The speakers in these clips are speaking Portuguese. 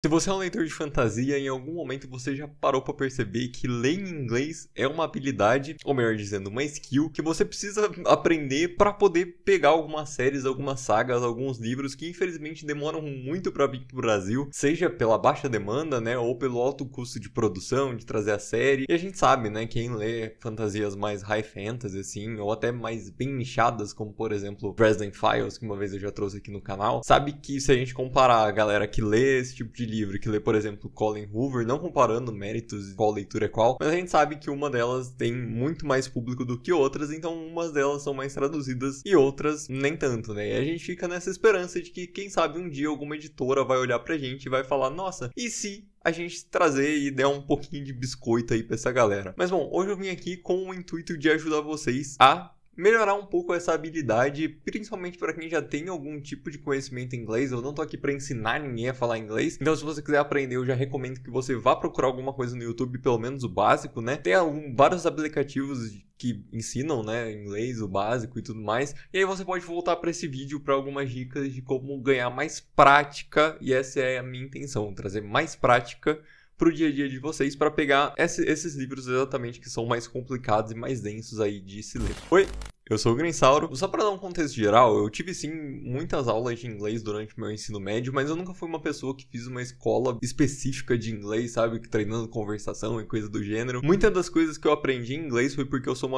Se você é um leitor de fantasia, em algum momento você já parou para perceber que ler em inglês é uma habilidade, ou melhor dizendo, uma skill, que você precisa aprender para poder pegar algumas séries, algumas sagas, alguns livros que infelizmente demoram muito para vir pro Brasil, seja pela baixa demanda, né, ou pelo alto custo de produção, de trazer a série. E a gente sabe, né, quem lê fantasias mais high fantasy, assim, ou até mais bem nichadas, como por exemplo Dresden Files, que uma vez eu já trouxe aqui no canal, sabe que se a gente comparar a galera que lê esse tipo de livro, que lê, por exemplo, Colin Hoover, não comparando méritos, qual leitura é qual, mas a gente sabe que uma delas tem muito mais público do que outras, então umas delas são mais traduzidas e outras nem tanto, né? E a gente fica nessa esperança de que, quem sabe, um dia alguma editora vai olhar pra gente e vai falar, nossa, e se a gente trazer e der um pouquinho de biscoito aí pra essa galera? Mas bom, hoje eu vim aqui com o intuito de ajudar vocês a melhorar um pouco essa habilidade, principalmente para quem já tem algum tipo de conhecimento em inglês. Eu não tô aqui para ensinar ninguém a falar inglês, então se você quiser aprender, eu já recomendo que você vá procurar alguma coisa no YouTube, pelo menos o básico, né? Tem vários aplicativos que ensinam, né, inglês, o básico e tudo mais. E aí você pode voltar para esse vídeo para algumas dicas de como ganhar mais prática, e essa é a minha intenção, trazer mais prática pro dia a dia de vocês, para pegar esses livros exatamente que são mais complicados e mais densos aí de se ler. Oi! Eu sou o Grinsauro. Só para dar um contexto geral, eu tive sim muitas aulas de inglês durante o meu ensino médio, mas eu nunca fui uma pessoa que fiz uma escola específica de inglês, sabe? Treinando conversação e coisa do gênero. Muitas das coisas que eu aprendi em inglês foi porque eu sou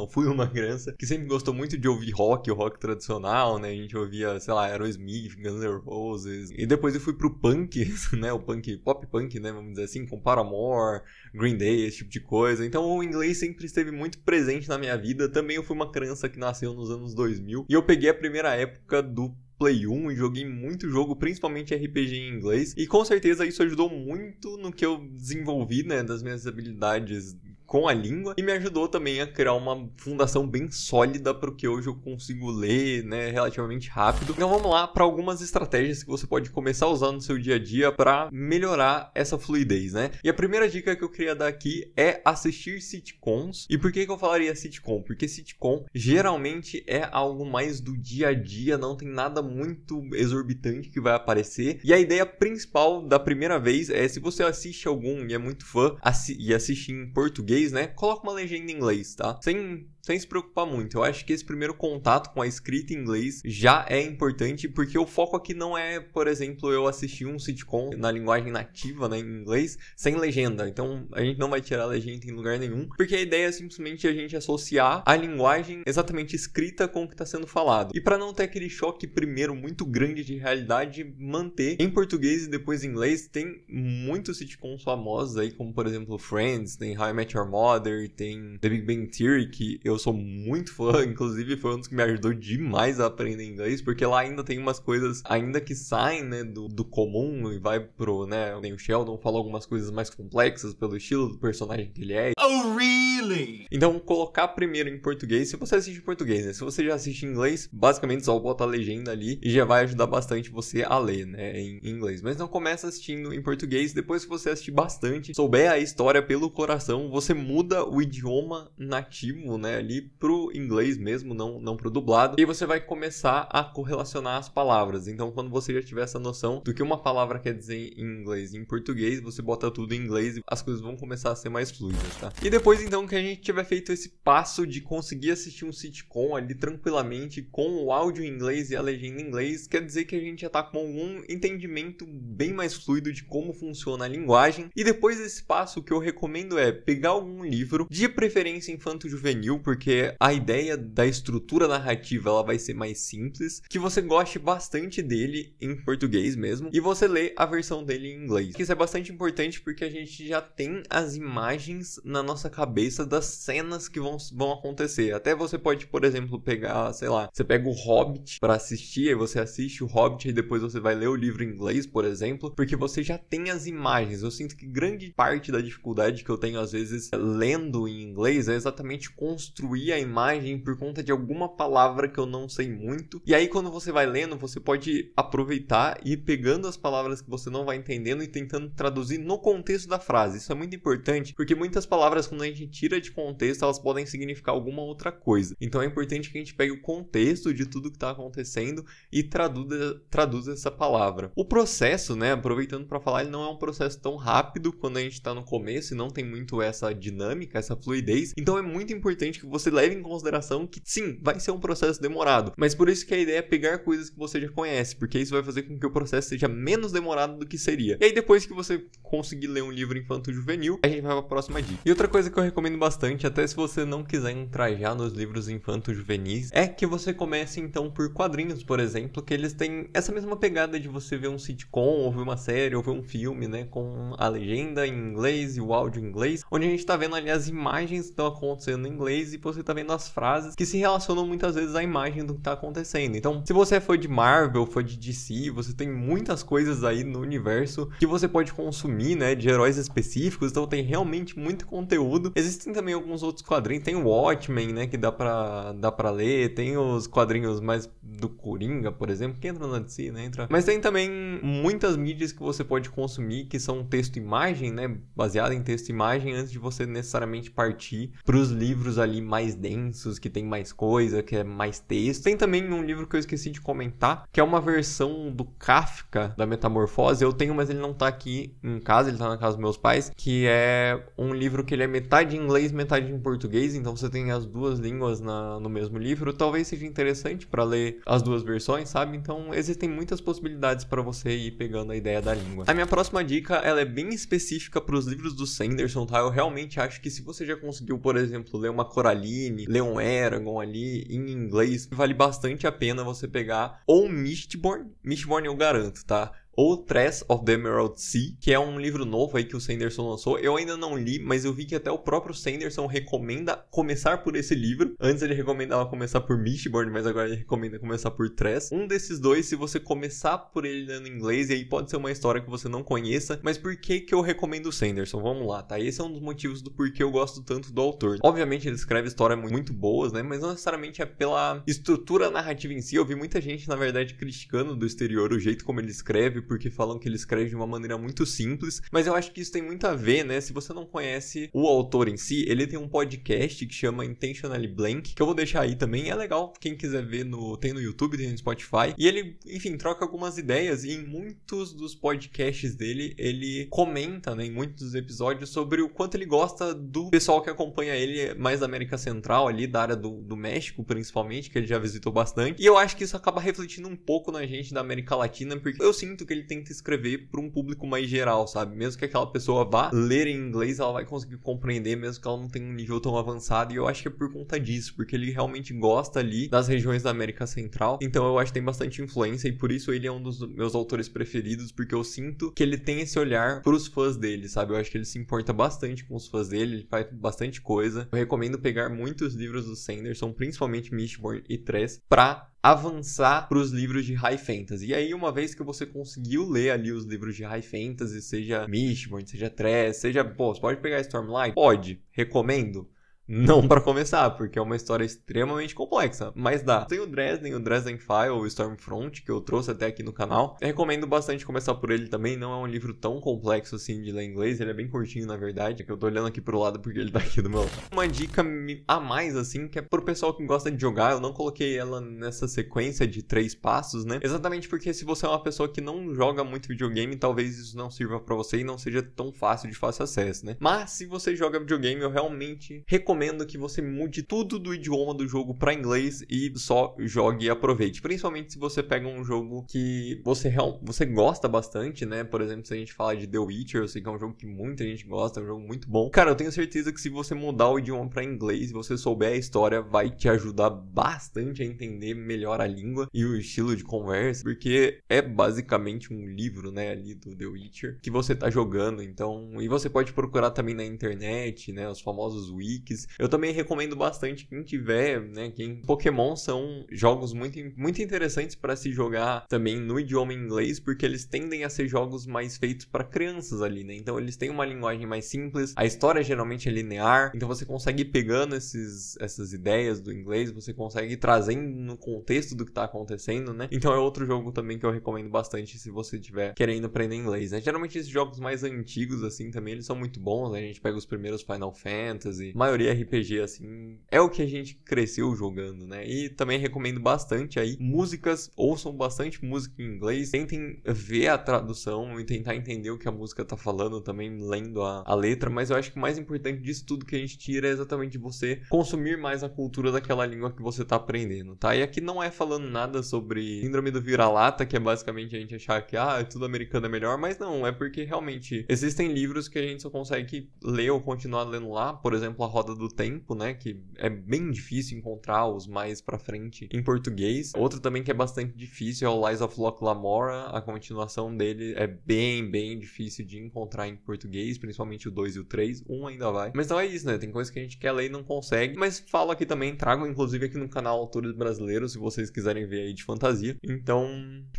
fui uma criança que sempre gostou muito de ouvir rock, o rock tradicional, né? A gente ouvia, sei lá, Aerosmith, Guns N' Roses. E depois eu fui pro punk, né? O punk, pop punk, né? Vamos dizer assim, com Paramore, Green Day, esse tipo de coisa. Então o inglês sempre esteve muito presente na minha vida. Também eu fui uma criança que nasceu nos anos 2000 e eu peguei a primeira época do Play 1 e joguei muito jogo, principalmente RPG em inglês, e com certeza isso ajudou muito no que eu desenvolvi, né, das minhas habilidades com a língua, e me ajudou também a criar uma fundação bem sólida para o que hoje eu consigo ler, né, relativamente rápido. Então vamos lá para algumas estratégias que você pode começar a usar no seu dia a dia para melhorar essa fluidez, né? E a primeira dica que eu queria dar aqui é assistir sitcoms. E por que eu falaria sitcom? Porque sitcom geralmente é algo mais do dia a dia, não tem nada muito exorbitante que vai aparecer. E a ideia principal da primeira vez é, se você assiste algum e é muito fã e assiste em português, né? Coloca uma legenda em inglês, tá? Sem se preocupar muito. Eu acho que esse primeiro contato com a escrita em inglês já é importante, porque o foco aqui não é, por exemplo, eu assistir um sitcom na linguagem nativa, né, em inglês, sem legenda. Então, a gente não vai tirar a legenda em lugar nenhum, porque a ideia é simplesmente a gente associar a linguagem exatamente escrita com o que está sendo falado. E para não ter aquele choque primeiro muito grande de realidade, manter em português e depois em inglês. Tem muitos sitcoms famosos aí, como por exemplo Friends, tem How I Met Your Mother, tem The Big Bang Theory, que eu sou muito fã, inclusive foi um dos que me ajudou demais a aprender inglês, porque lá ainda tem umas coisas ainda que saem, né, do comum e vai pro, né, nem o Sheldon fala algumas coisas mais complexas pelo estilo do personagem que ele é. Oh, really? Então, colocar primeiro em português, se você assiste em português, né, se você já assiste em inglês, basicamente só bota a legenda ali e já vai ajudar bastante você a ler, né, em inglês. Mas não começa assistindo em português, depois que você assistir bastante, souber a história pelo coração, você muda o idioma nativo, né, ali pro inglês mesmo, não pro dublado, e você vai começar a correlacionar as palavras. Então, quando você já tiver essa noção do que uma palavra quer dizer em inglês e em português, você bota tudo em inglês e as coisas vão começar a ser mais fluidas, tá? E depois, então, que a gente tiver feito esse passo de conseguir assistir um sitcom ali tranquilamente, com o áudio em inglês e a legenda em inglês, quer dizer que a gente já tá com algum entendimento bem mais fluido de como funciona a linguagem. E depois desse passo, o que eu recomendo é pegar algum livro, de preferência infanto-juvenil, porque a ideia da estrutura narrativa ela vai ser mais simples, que você goste bastante dele em português mesmo, e você lê a versão dele em inglês. Isso é bastante importante porque a gente já tem as imagens na nossa cabeça das cenas que vão acontecer. Até você pode, por exemplo, pegar, sei lá, você pega o Hobbit pra assistir, aí você assiste o Hobbit e depois você vai ler o livro em inglês, por exemplo, porque você já tem as imagens. Eu sinto que grande parte da dificuldade que eu tenho às vezes lendo em inglês é exatamente construir a imagem por conta de alguma palavra que eu não sei muito. E aí quando você vai lendo, você pode aproveitar e ir pegando as palavras que você não vai entendendo e tentando traduzir no contexto da frase. Isso é muito importante, porque muitas palavras, quando a gente tira tira de contexto, elas podem significar alguma outra coisa. Então é importante que a gente pegue o contexto de tudo que está acontecendo e traduza essa palavra. O processo, né, aproveitando para falar, ele não é um processo tão rápido quando a gente está no começo e não tem muito essa dinâmica, essa fluidez. Então é muito importante que você leve em consideração que sim, vai ser um processo demorado, mas por isso que a ideia é pegar coisas que você já conhece, porque isso vai fazer com que o processo seja menos demorado do que seria. E aí depois que você conseguir ler um livro infanto-juvenil, a gente vai para a próxima dica. E outra coisa que eu recomendo bastante, até se você não quiser entrar já nos livros infanto-juvenis, é que você comece então por quadrinhos, por exemplo, que eles têm essa mesma pegada de você ver um sitcom, ou ver uma série, ou ver um filme, né, com a legenda em inglês e o áudio em inglês, onde a gente tá vendo ali as imagens que estão acontecendo em inglês e você tá vendo as frases que se relacionam muitas vezes à imagem do que tá acontecendo. Então, se você é fã de Marvel, fã de DC, você tem muitas coisas aí no universo que você pode consumir, né, de heróis específicos, então tem realmente muito conteúdo. Existem também alguns outros quadrinhos, tem o Watchmen, né, que dá pra ler, tem os quadrinhos mais do Coringa, por exemplo, que entra na DC, né, mas tem também muitas mídias que você pode consumir que são texto e imagem, né, baseado em texto e imagem, antes de você necessariamente partir para os livros ali mais densos, que tem mais coisa, que é mais texto. Tem também um livro que eu esqueci de comentar, que é uma versão do Kafka, da Metamorfose. Eu tenho, mas ele não tá aqui em casa, ele tá na casa dos meus pais, que é um livro que ele é metade em inglês, metade em português, então você tem as duas línguas no mesmo livro. Talvez seja interessante para ler as duas versões, sabe? Então existem muitas possibilidades para você ir pegando a ideia da língua. A minha próxima dica, ela é bem específica para os livros do Sanderson, tá? Eu realmente acho que se você já conseguiu, por exemplo, ler uma Coraline, ler um Eragon ali em inglês, vale bastante a pena você pegar ou Mistborn eu garanto, tá? Ou Trace of the Emerald Sea, que é um livro novo aí que o Sanderson lançou. Eu ainda não li, mas eu vi que até o próprio Sanderson recomenda começar por esse livro. Antes ele recomendava começar por Mistborn, mas agora ele recomenda começar por Trace. Um desses dois, se você começar por ele lendo em inglês, e aí pode ser uma história que você não conheça, mas por que eu recomendo o Sanderson? Vamos lá, tá? Esse é um dos motivos do porquê eu gosto tanto do autor. Obviamente ele escreve histórias muito boas, né? Mas não necessariamente é pela estrutura narrativa em si. Eu vi muita gente, na verdade, criticando do exterior o jeito como ele escreve, porque falam que ele escreve de uma maneira muito simples, mas eu acho que isso tem muito a ver, né? Se você não conhece o autor em si, ele tem um podcast que chama Intentionally Blank, que eu vou deixar aí também, é legal, quem quiser ver, tem no YouTube, tem no Spotify, e ele, enfim, troca algumas ideias, e em muitos dos podcasts dele, ele comenta, né, em muitos dos episódios, sobre o quanto ele gosta do pessoal que acompanha ele mais da América Central, ali, da área do México, principalmente, que ele já visitou bastante, e eu acho que isso acaba refletindo um pouco na gente da América Latina, porque eu sinto que ele tenta escrever para um público mais geral, sabe? Mesmo que aquela pessoa vá ler em inglês, ela vai conseguir compreender, mesmo que ela não tenha um nível tão avançado, e eu acho que é por conta disso, porque ele realmente gosta ali das regiões da América Central, então eu acho que tem bastante influência, e por isso ele é um dos meus autores preferidos, porque eu sinto que ele tem esse olhar pros fãs dele, sabe? Eu acho que ele se importa bastante com os fãs dele, ele faz bastante coisa. Eu recomendo pegar muitos livros do Sanderson, principalmente Mistborn e Trace, pra avançar para os livros de High Fantasy. E aí, uma vez que você conseguiu ler ali os livros de High Fantasy, seja Mistborn, seja Trace, seja... Pô, você pode pegar Stormlight? Pode. Recomendo? Não para começar, porque é uma história extremamente complexa, mas dá. Tem o Dresden File, o Stormfront, que eu trouxe até aqui no canal. Eu recomendo bastante começar por ele também, não é um livro tão complexo assim de ler inglês, ele é bem curtinho na verdade, que eu tô olhando aqui pro lado porque ele tá aqui do meu lado. Uma dica a mais assim, que é pro pessoal que gosta de jogar, eu não coloquei ela nessa sequência de 3 passos, né? Exatamente porque se você é uma pessoa que não joga muito videogame, talvez isso não sirva pra você e não seja tão fácil de fácil acesso, né? Mas se você joga videogame, eu realmente recomendo que você mude tudo do idioma do jogo para inglês e só jogue e aproveite. Principalmente se você pega um jogo que você gosta bastante, né? Por exemplo, se a gente falar de The Witcher, eu sei que é um jogo que muita gente gosta, é um jogo muito bom. Cara, eu tenho certeza que se você mudar o idioma para inglês e você souber a história, vai te ajudar bastante a entender melhor a língua e o estilo de conversa, porque é basicamente um livro, né, ali do The Witcher, que você tá jogando, então... E você pode procurar também na internet, né, os famosos wikis. inglês. Eu também recomendo bastante quem tiver, né, Pokémon são jogos muito interessantes para se jogar também no idioma inglês, porque eles tendem a ser jogos mais feitos para crianças ali, né? Então eles têm uma linguagem mais simples, a história geralmente é linear, então você consegue ir pegando essas ideias do inglês, você consegue ir trazendo no contexto do que tá acontecendo, né? Então é outro jogo também que eu recomendo bastante se você estiver querendo aprender inglês, né? Geralmente esses jogos mais antigos, assim, também eles são muito bons, né? A gente pega os primeiros Final Fantasy, maioria RPG, assim, é o que a gente cresceu jogando, né? E também recomendo bastante aí músicas, ouçam bastante música em inglês, tentem ver a tradução e tentar entender o que a música tá falando também, lendo a letra, mas eu acho que o mais importante disso tudo que a gente tira é exatamente você consumir mais a cultura daquela língua que você tá aprendendo, tá? E aqui não é falando nada sobre síndrome do vira-lata, que é basicamente a gente achar que, tudo americano é melhor, mas não, é porque realmente existem livros que a gente só consegue ler ou continuar lendo lá, por exemplo, A Roda do Tempo, né, que é bem difícil encontrar os mais pra frente em português. Outro também que é bastante difícil é o Lies of Locke Lamora, a continuação dele é bem difícil de encontrar em português, principalmente o 2 e o 3, um ainda vai. Mas não é isso, né, tem coisas que a gente quer ler e não consegue, mas falo aqui também, trago inclusive aqui no canal Autores Brasileiros, se vocês quiserem ver aí de fantasia. Então,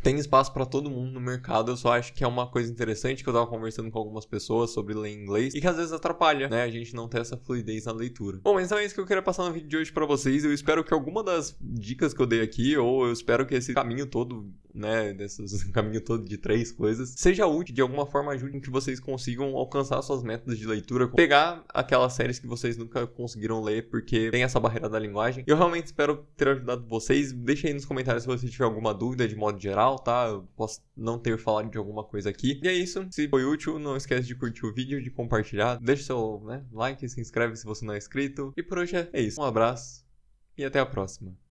tem espaço pra todo mundo no mercado, eu só acho que é uma coisa interessante que eu tava conversando com algumas pessoas sobre ler inglês e que às vezes atrapalha, né, a gente não ter essa fluidez na leitura. Bom, mas então é isso que eu queria passar no vídeo de hoje pra vocês. Eu espero que alguma das dicas que eu dei aqui, ou eu espero que esse caminho todo, né, desses caminho todo de 3 coisas, seja útil, de alguma forma ajude em que vocês consigam alcançar suas metas de leitura, pegar aquelas séries que vocês nunca conseguiram ler porque tem essa barreira da linguagem. Eu realmente espero ter ajudado vocês. Deixa aí nos comentários se você tiver alguma dúvida de modo geral, tá? Eu posso não ter falado de alguma coisa aqui. E é isso. Se foi útil, não esquece de curtir o vídeo, de compartilhar, deixa seu, like, se inscreve se você não é inscrito. E por hoje é isso. Um abraço e até a próxima.